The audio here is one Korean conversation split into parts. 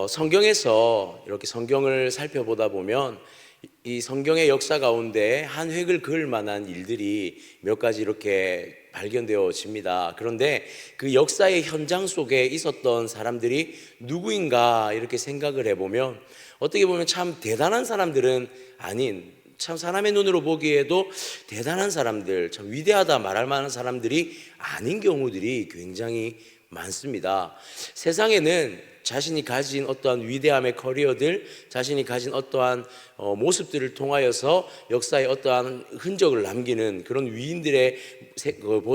성경에서 이렇게 성경을 살펴보다 보면 이 성경의 역사 가운데 한 획을 그을 만한 일들이 몇 가지 이렇게 발견되어집니다. 그런데 그 역사의 현장 속에 있었던 사람들이 누구인가 이렇게 생각을 해보면 어떻게 보면 참 대단한 사람들은 아닌, 참 사람의 눈으로 보기에도 대단한 사람들, 참 위대하다 말할 만한 사람들이 아닌 경우들이 굉장히 많습니다. 세상에는 자신이 가진 어떠한 위대함의 커리어들, 자신이 가진 어떠한 모습들을 통하여서 역사에 어떠한 흔적을 남기는 그런 위인들의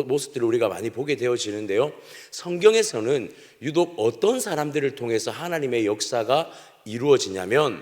모습들을 우리가 많이 보게 되어지는데요, 성경에서는 유독 어떤 사람들을 통해서 하나님의 역사가 이루어지냐면,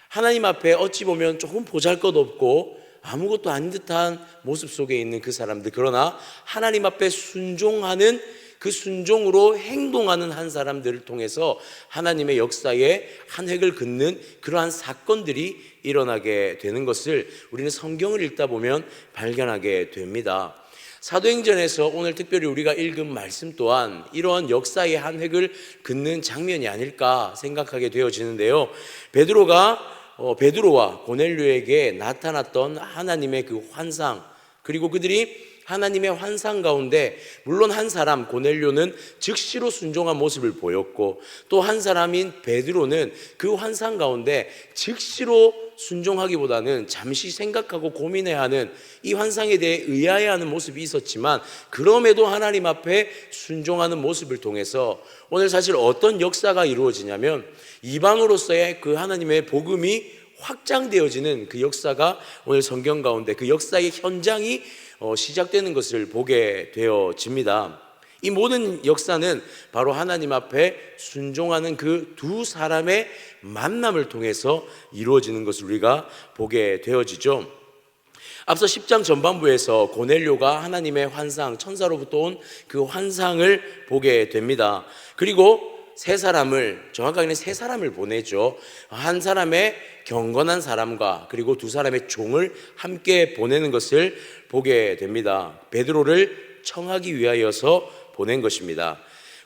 하나님 앞에 어찌 보면 조금 보잘것없고 아무것도 아닌 듯한 모습 속에 있는 그 사람들, 그러나 하나님 앞에 순종하는, 그 순종으로 행동하는 한 사람들을 통해서 하나님의 역사에 한 획을 긋는 그러한 사건들이 일어나게 되는 것을 우리는 성경을 읽다 보면 발견하게 됩니다. 사도행전에서 오늘 특별히 우리가 읽은 말씀 또한 이러한 역사의 한 획을 긋는 장면이 아닐까 생각하게 되어지는데요, 베드로와 고넬료에게 나타났던 하나님의 그 환상, 그리고 그들이 하나님의 환상 가운데 물론 한 사람 고넬료는 즉시로 순종한 모습을 보였고, 또 한 사람인 베드로는 그 환상 가운데 즉시로 순종하기보다는 잠시 생각하고 고민해야 하는, 이 환상에 대해 의아해하는 모습이 있었지만 그럼에도 하나님 앞에 순종하는 모습을 통해서 오늘 사실 어떤 역사가 이루어지냐면, 이방으로서의 그 하나님의 복음이 확장되어지는 그 역사가 오늘 성경 가운데, 그 역사의 현장이 시작되는 것을 보게 되어집니다. 이 모든 역사는 바로 하나님 앞에 순종하는 그 두 사람의 만남을 통해서 이루어지는 것을 우리가 보게 되어지죠. 앞서 10장 전반부에서 고넬료가 하나님의 환상, 천사로부터 온 그 환상을 보게 됩니다. 그리고 세 사람을 보내죠. 한 사람의 경건한 사람과 그리고 두 사람의 종을 함께 보내는 것을 보게 됩니다. 베드로를 청하기 위하여서 보낸 것입니다.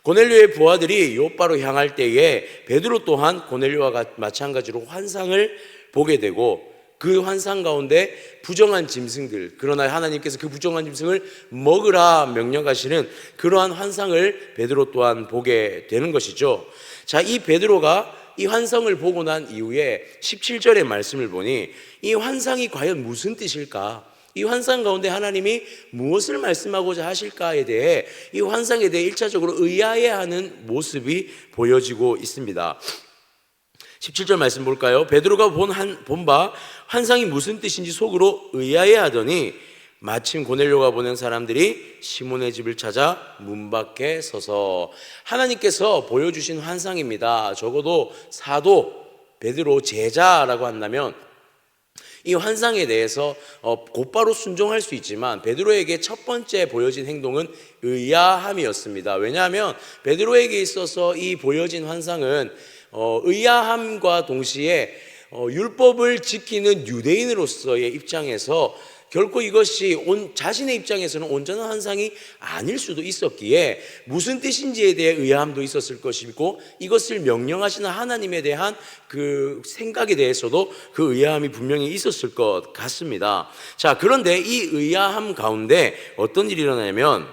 고넬료의 부하들이 요바로 향할 때에 베드로 또한 고넬료와 마찬가지로 환상을 보게 되고, 그 환상 가운데 부정한 짐승들, 그러나 하나님께서 그 부정한 짐승을 먹으라 명령하시는 그러한 환상을 베드로 또한 보게 되는 것이죠. 자, 이 베드로가 이 환상을 보고 난 이후에 17절의 말씀을 보니 이 환상이 과연 무슨 뜻일까? 이 환상 가운데 하나님이 무엇을 말씀하고자 하실까에 대해, 이 환상에 대해 1차적으로 의아해하는 모습이 보여지고 있습니다. 17절 말씀 볼까요? 베드로가 본 바 환상이 무슨 뜻인지 속으로 의아해하더니 마침 고넬료가 보낸 사람들이 시몬의 집을 찾아 문 밖에 서서, 하나님께서 보여주신 환상입니다. 적어도 사도 베드로 제자라고 한다면 이 환상에 대해서 곧바로 순종할 수 있지만 베드로에게 첫 번째 보여진 행동은 의아함이었습니다. 왜냐하면 베드로에게 있어서 이 보여진 환상은 의아함과 동시에 율법을 지키는 유대인으로서의 입장에서 결코 이것이 자신의 입장에서는 온전한 환상이 아닐 수도 있었기에 무슨 뜻인지에 대해 의아함도 있었을 것이고, 이것을 명령하시는 하나님에 대한 그 생각에 대해서도 그 의아함이 분명히 있었을 것 같습니다. 자, 그런데 이 의아함 가운데 어떤 일이 일어나냐면,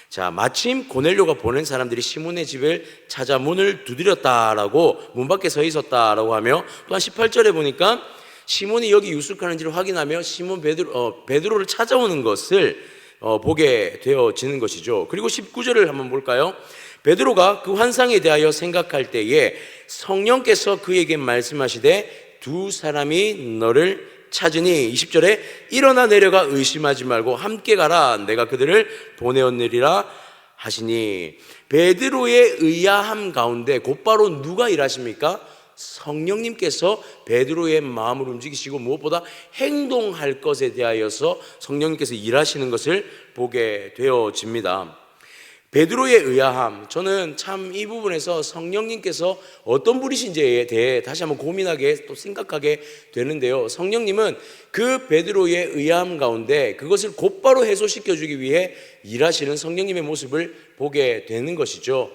자, 마침 고넬료가 보낸 사람들이 시몬의 집을 찾아 문을 두드렸다라고, 문 밖에 서 있었다라고 하며, 또한 18절에 보니까 시몬이 여기 유숙하는지를 확인하며 베드로를 찾아오는 것을 보게 되어지는 것이죠. 그리고 19절을 한번 볼까요? 베드로가 그 환상에 대하여 생각할 때에 성령께서 그에게 말씀하시되 두 사람이 너를 찾으니, 20절에 일어나 내려가 의심하지 말고 함께 가라, 내가 그들을 보내었느리라 하시니, 베드로의 의아함 가운데 곧바로 누가 일하십니까? 성령님께서 베드로의 마음을 움직이시고 무엇보다 행동할 것에 대하여서 성령님께서 일하시는 것을 보게 되어집니다. 베드로의 의아함, 저는 참 이 부분에서 성령님께서 어떤 분이신지에 대해 다시 한번 고민하게, 또 생각하게 되는데요, 성령님은 그 베드로의 의아함 가운데 그것을 곧바로 해소시켜주기 위해 일하시는 성령님의 모습을 보게 되는 것이죠.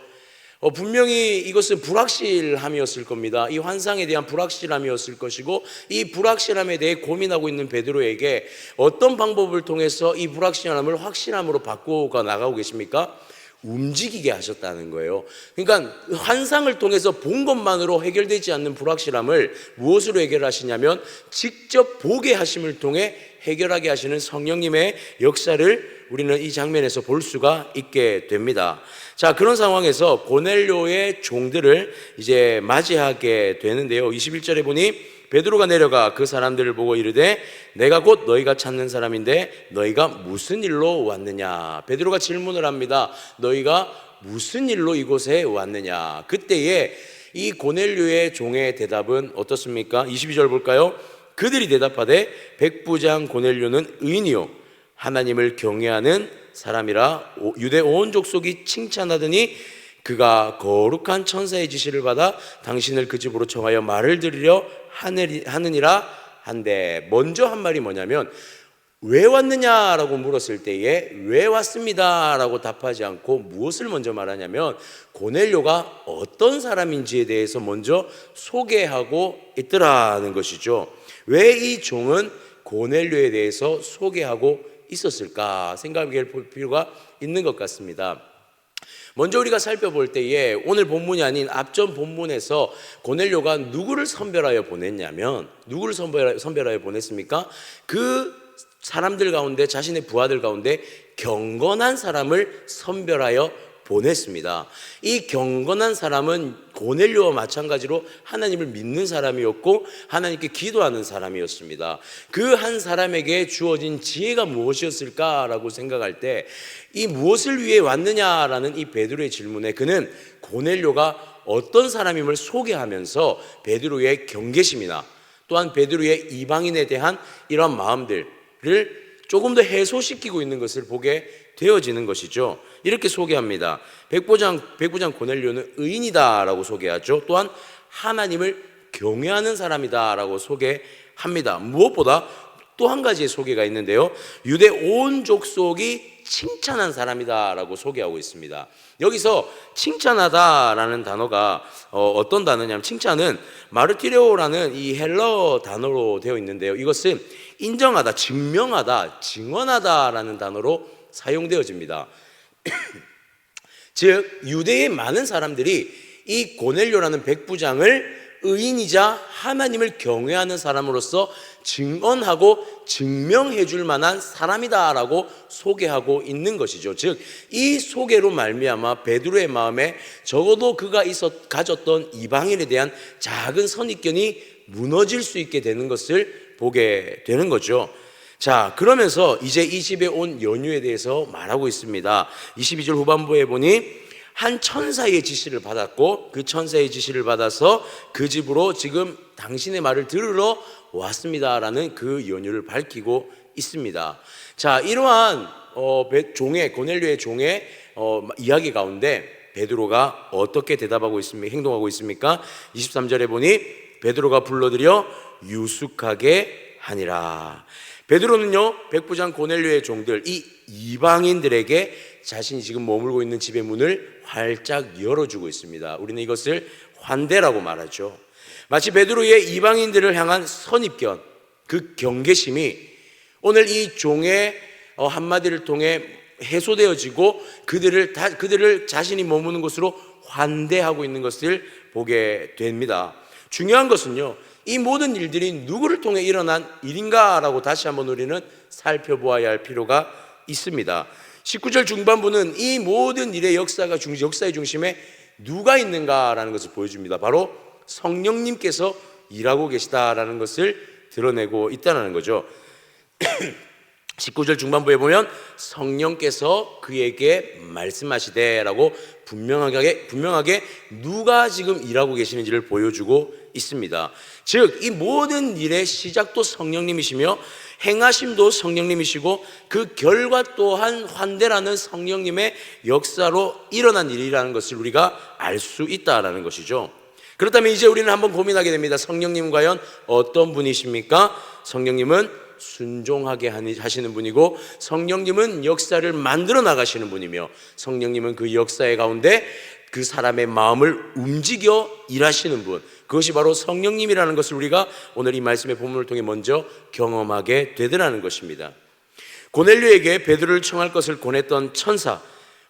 분명히 이것은 불확실함이었을 겁니다. 이 환상에 대한 불확실함이었을 것이고, 이 불확실함에 대해 고민하고 있는 베드로에게 어떤 방법을 통해서 이 불확실함을 확실함으로 바꾸어 나가고 계십니까? 움직이게 하셨다는 거예요. 그러니까 환상을 통해서 본 것만으로 해결되지 않는 불확실함을 무엇으로 해결하시냐면 직접 보게 하심을 통해 해결하게 하시는 성령님의 역사를 우리는 이 장면에서 볼 수가 있게 됩니다. 자, 그런 상황에서 고넬료의 종들을 이제 맞이하게 되는데요. 21절에 보니 베드로가 내려가 그 사람들을 보고 이르되 내가 곧 너희가 찾는 사람인데 너희가 무슨 일로 왔느냐. 베드로가 질문을 합니다. 너희가 무슨 일로 이곳에 왔느냐. 그때에 이 고넬료의 종의 대답은 어떻습니까? 22절 볼까요? 그들이 대답하되 백부장 고넬료는 의인이요 하나님을 경외하는 사람이라 유대 온 족속이 칭찬하더니 그가 거룩한 천사의 지시를 받아 당신을 그 집으로 청하여 말을 들으려 하느니라 한데, 먼저 한 말이 뭐냐면 왜 왔느냐라고 물었을 때에 왜 왔습니다라고 답하지 않고 무엇을 먼저 말하냐면 고넬료가 어떤 사람인지에 대해서 먼저 소개하고 있더라는 것이죠. 왜 이 종은 고넬료에 대해서 소개하고 있었을까 생각해 볼 필요가 있는 것 같습니다. 먼저 우리가 살펴볼 때에 오늘 본문이 아닌 앞전 본문에서 고넬료가 누구를 선별하여 보냈냐면, 누구를 선별하여 보냈습니까? 그 사람들 가운데, 자신의 부하들 가운데 경건한 사람을 선별하여 보냈습니다. 이 경건한 사람은 고넬료와 마찬가지로 하나님을 믿는 사람이었고 하나님께 기도하는 사람이었습니다. 그 한 사람에게 주어진 지혜가 무엇이었을까라고 생각할 때 이 무엇을 위해 왔느냐라는 이 베드로의 질문에 그는 고넬료가 어떤 사람임을 소개하면서 베드로의 경계심이나 또한 베드로의 이방인에 대한 이러한 마음들을 조금 더 해소시키고 있는 것을 보게 되어지는 것이죠. 이렇게 소개합니다. 백부장 고넬료는 의인이다라고 소개하죠. 또한 하나님을 경외하는 사람이다라고 소개합니다. 무엇보다 또 한 가지의 소개가 있는데요. 유대 온 족속이 칭찬한 사람이다라고 소개하고 있습니다. 여기서 칭찬하다라는 단어가 어떤 단어냐면, 칭찬은 마르티레오라는 이 헬러 단어로 되어 있는데요. 이것은 인정하다, 증명하다, 증언하다라는 단어로 사용되어집니다. 즉 유대의 많은 사람들이 이 고넬료라는 백부장을 의인이자 하나님을 경외하는 사람으로서 증언하고 증명해 줄 만한 사람이다라고 소개하고 있는 것이죠. 즉 이 소개로 말미암아 베드로의 마음에 적어도 그가 가졌던 이방인에 대한 작은 선입견이 무너질 수 있게 되는 것을 보게 되는 거죠. 자, 그러면서 이제 이 집에 온 연유에 대해서 말하고 있습니다. 22절 후반부에 보니 한 천사의 지시를 받았고 그 천사의 지시를 받아서 그 집으로 지금 당신의 말을 들으러 왔습니다라는 그 연유를 밝히고 있습니다. 자, 이러한 고넬료의 종의 이야기 가운데 베드로가 어떻게 대답하고 있습니까? 행동하고 있습니까? 23절에 보니 베드로가 불러들여 유숙하게 하니라. 베드로는요, 백부장 고넬료의 종들, 이 이방인들에게 자신이 지금 머물고 있는 집의 문을 활짝 열어주고 있습니다. 우리는 이것을 환대라고 말하죠. 마치 베드로의 이방인들을 향한 선입견, 그 경계심이 오늘 이 종의 한마디를 통해 해소되어지고 그들을 자신이 머무는 곳으로 환대하고 있는 것을 보게 됩니다. 중요한 것은요, 이 모든 일들이 누구를 통해 일어난 일인가라고 다시 한번 우리는 살펴보아야 할 필요가 있습니다. 19절 중반부는 이 모든 일의 역사의 중심에 누가 있는가라는 것을 보여줍니다. 바로 성령님께서 일하고 계시다라는 것을 드러내고 있다는 거죠. 19절 중반부에 보면 성령께서 그에게 말씀하시되라고 분명하게 누가 지금 일하고 계시는지를 보여주고 있습니다. 즉 이 모든 일의 시작도 성령님이시며 행하심도 성령님이시고 그 결과 또한 환대라는 성령님의 역사로 일어난 일이라는 것을 우리가 알 수 있다라는 것이죠. 그렇다면 이제 우리는 한번 고민하게 됩니다. 성령님은 과연 어떤 분이십니까? 성령님은 순종하게 하시는 분이고 성령님은 역사를 만들어 나가시는 분이며 성령님은 그 역사의 가운데 그 사람의 마음을 움직여 일하시는 분, 그것이 바로 성령님이라는 것을 우리가 오늘 이 말씀의 본문을 통해 먼저 경험하게 되더라는 것입니다. 고넬료에게 베드로를 청할 것을 권했던 천사,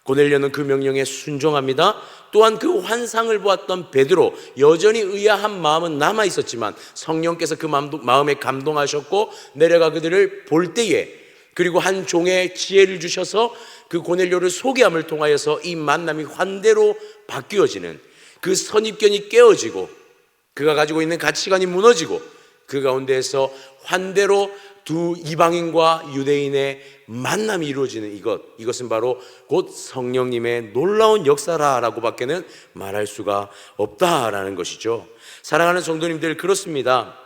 고넬료는 그 명령에 순종합니다. 또한 그 환상을 보았던 베드로, 여전히 의아한 마음은 남아 있었지만 성령께서 그 마음에 감동하셨고 내려가 그들을 볼 때에, 그리고 한 종의 지혜를 주셔서 그 고넬료를 소개함을 통하여서 이 만남이 환대로 바뀌어지는, 그 선입견이 깨어지고 그가 가지고 있는 가치관이 무너지고 그 가운데에서 환대로 두 이방인과 유대인의 만남이 이루어지는 이것은 바로 곧 성령님의 놀라운 역사라고 밖에는 말할 수가 없다라는 것이죠. 사랑하는 성도님들, 그렇습니다.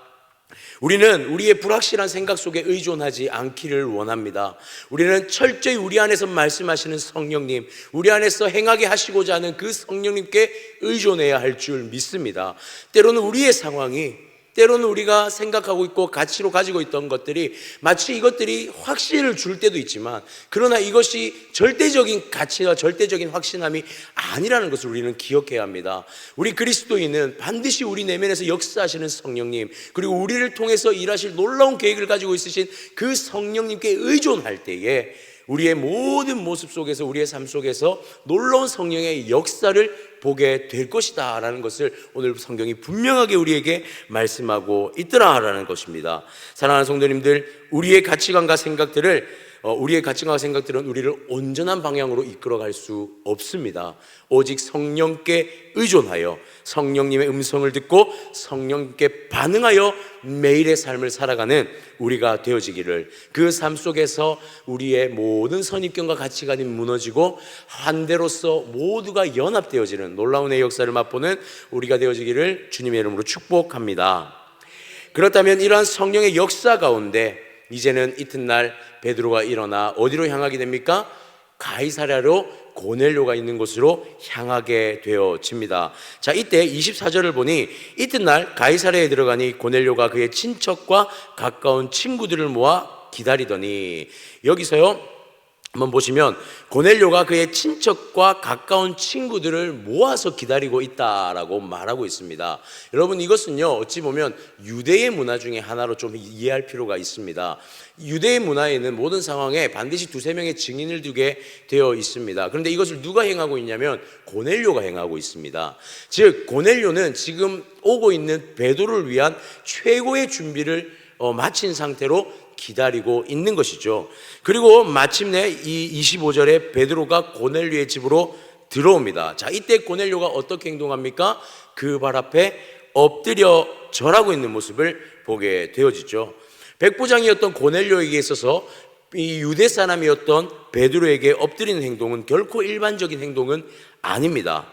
우리는 우리의 불확실한 생각 속에 의존하지 않기를 원합니다. 우리는 철저히 우리 안에서 말씀하시는 성령님, 우리 안에서 행하게 하시고자 하는 그 성령님께 의존해야 할 줄 믿습니다. 때로는 우리의 상황이, 때로는 우리가 생각하고 있고 가치로 가지고 있던 것들이 마치 이것들이 확신을 줄 때도 있지만, 그러나 이것이 절대적인 가치와 절대적인 확신함이 아니라는 것을 우리는 기억해야 합니다. 우리 그리스도인은 반드시 우리 내면에서 역사하시는 성령님, 그리고 우리를 통해서 일하실 놀라운 계획을 가지고 있으신 그 성령님께 의존할 때에 우리의 모든 모습 속에서, 우리의 삶 속에서 놀라운 성령의 역사를 보게 될 것이다 라는 것을 오늘 성경이 분명하게 우리에게 말씀하고 있더라라는 것입니다. 사랑하는 성도님들, 우리의 가치관과 생각들은 우리를 온전한 방향으로 이끌어갈 수 없습니다. 오직 성령께 의존하여 성령님의 음성을 듣고 성령께 반응하여 매일의 삶을 살아가는 우리가 되어지기를, 그 삶 속에서 우리의 모든 선입견과 가치관이 무너지고 한대로서 모두가 연합되어지는 놀라운 의 역사를 맛보는 우리가 되어지기를 주님의 이름으로 축복합니다. 그렇다면 이러한 성령의 역사 가운데 이제는 이튿날 베드로가 일어나 어디로 향하게 됩니까? 가이사랴로 고넬료가 있는 곳으로 향하게 되어집니다. 자, 이때 24절을 보니 이튿날 가이사랴에 들어가니 고넬료가 그의 친척과 가까운 친구들을 모아 기다리더니, 여기서요 한번 보시면 고넬료가 그의 친척과 가까운 친구들을 모아서 기다리고 있다라고 말하고 있습니다. 여러분, 이것은요 어찌 보면 유대의 문화 중에 하나로 좀 이해할 필요가 있습니다. 유대의 문화에는 모든 상황에 반드시 두세 명의 증인을 두게 되어 있습니다. 그런데 이것을 누가 행하고 있냐면 고넬료가 행하고 있습니다. 즉 고넬료는 지금 오고 있는 베드로를 위한 최고의 준비를 마친 상태로 기다리고 있는 것이죠. 그리고 마침내 이 25절에 베드로가 고넬료의 집으로 들어옵니다. 자, 이때 고넬료가 어떻게 행동합니까? 그 발 앞에 엎드려 절하고 있는 모습을 보게 되어지죠. 백부장이었던 고넬료에게 있어서 이 유대 사람이었던 베드로에게 엎드리는 행동은 결코 일반적인 행동은 아닙니다.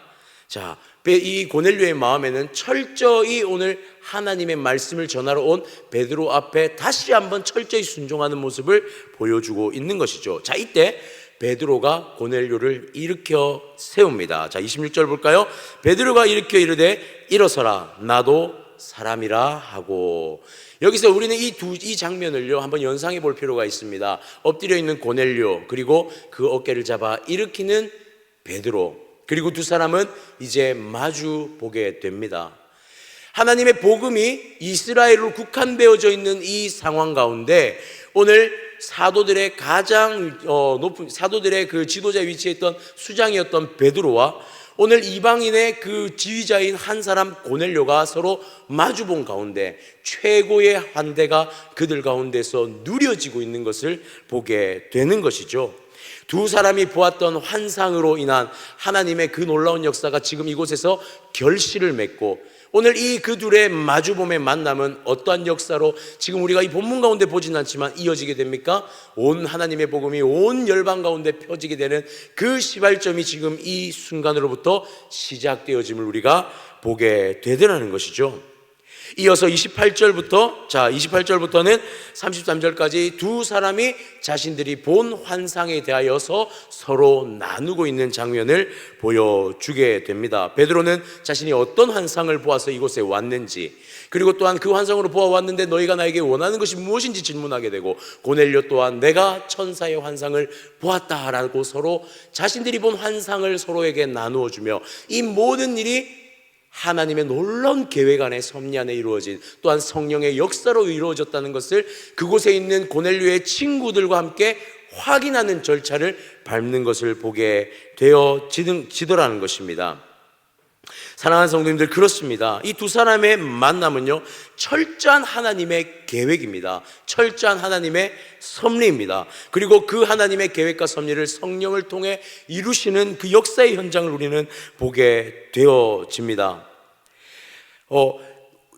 자, 이 고넬료의 마음에는 철저히 오늘 하나님의 말씀을 전하러 온 베드로 앞에 다시 한번 철저히 순종하는 모습을 보여주고 있는 것이죠. 자, 이때 베드로가 고넬료를 일으켜 세웁니다. 자, 26절 볼까요? 베드로가 일으켜 이르되 일어서라, 나도 사람이라 하고. 여기서 우리는 이 장면을요 한번 연상해 볼 필요가 있습니다. 엎드려 있는 고넬료, 그리고 그 어깨를 잡아 일으키는 베드로, 그리고 두 사람은 이제 마주 보게 됩니다. 하나님의 복음이 이스라엘로 국한되어져 있는 이 상황 가운데 오늘 사도들의 가장 높은, 사도들의 그 지도자 위치에 있던 수장이었던 베드로와 오늘 이방인의 그 지휘자인 한 사람 고넬료가 서로 마주본 가운데 최고의 환대가 그들 가운데서 누려지고 있는 것을 보게 되는 것이죠. 두 사람이 보았던 환상으로 인한 하나님의 그 놀라운 역사가 지금 이곳에서 결실을 맺고, 오늘 이 그 둘의 마주봄의 만남은 어떠한 역사로 지금 우리가 이 본문 가운데 보지는 않지만 이어지게 됩니까? 온 하나님의 복음이 온 열방 가운데 펴지게 되는 그 시발점이 지금 이 순간으로부터 시작되어짐을 우리가 보게 되더라는 것이죠. 이어서 28절부터는 33절까지 두 사람이 자신들이 본 환상에 대하여서 서로 나누고 있는 장면을 보여주게 됩니다. 베드로는 자신이 어떤 환상을 보아서 이곳에 왔는지, 그리고 또한 그 환상으로 보아왔는데 너희가 나에게 원하는 것이 무엇인지 질문하게 되고, 고넬료 또한 내가 천사의 환상을 보았다라고 서로 자신들이 본 환상을 서로에게 나누어 주며, 이 모든 일이 하나님의 놀라운 계획 안에, 섭리 안에 이루어진, 또한 성령의 역사로 이루어졌다는 것을 그곳에 있는 고넬료의 친구들과 함께 확인하는 절차를 밟는 것을 보게 되어지더라는 것입니다. 사랑하는 성도님들, 그렇습니다. 이 두 사람의 만남은요, 철저한 하나님의 계획입니다. 철저한 하나님의 섭리입니다. 그리고 그 하나님의 계획과 섭리를 성령을 통해 이루시는 그 역사의 현장을 우리는 보게 되어집니다.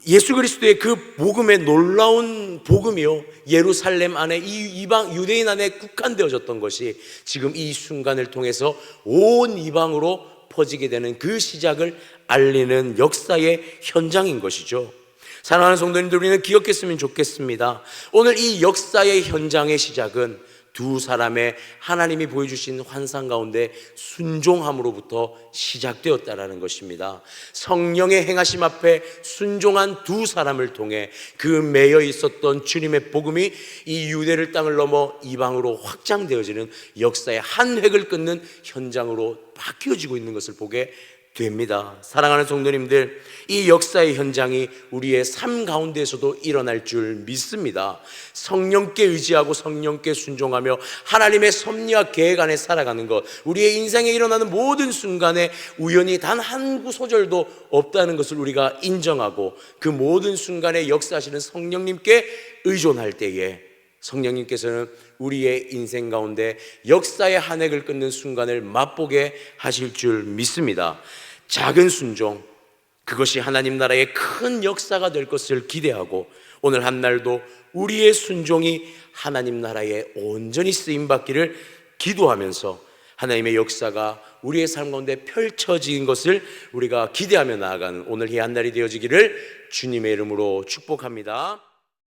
예수 그리스도의 그 복음의 놀라운 복음이요, 예루살렘 안에, 이 이방 유대인 안에 국한되어졌던 것이 지금 이 순간을 통해서 온 이방으로 퍼지게 되는 그 시작을 알리는 역사의 현장인 것이죠. 사랑하는 성도님들, 우리는 기억했으면 좋겠습니다. 오늘 이 역사의 현장의 시작은 두 사람의 하나님이 보여주신 환상 가운데 순종함으로부터 시작되었다라는 것입니다. 성령의 행하심 앞에 순종한 두 사람을 통해 그 매여 있었던 주님의 복음이 이 유대를 땅을 넘어 이방으로 확장되어지는 역사의 한 획을 끊는 현장으로 바뀌어지고 있는 것을 보게 됩니다. 사랑하는 성도님들, 이 역사의 현장이 우리의 삶 가운데에서도 일어날 줄 믿습니다. 성령께 의지하고 성령께 순종하며 하나님의 섭리와 계획 안에 살아가는 것, 우리의 인생에 일어나는 모든 순간에 우연히 단 한 구소절도 없다는 것을 우리가 인정하고, 그 모든 순간에 역사하시는 성령님께 의존할 때에 성령님께서는 우리의 인생 가운데 역사의 한 획을 끊는 순간을 맛보게 하실 줄 믿습니다. 작은 순종, 그것이 하나님 나라의 큰 역사가 될 것을 기대하고, 오늘 한 날도 우리의 순종이 하나님 나라에 온전히 쓰임받기를 기도하면서 하나님의 역사가 우리의 삶 가운데 펼쳐진 것을 우리가 기대하며 나아가는 오늘 이 한 날이 되어지기를 주님의 이름으로 축복합니다.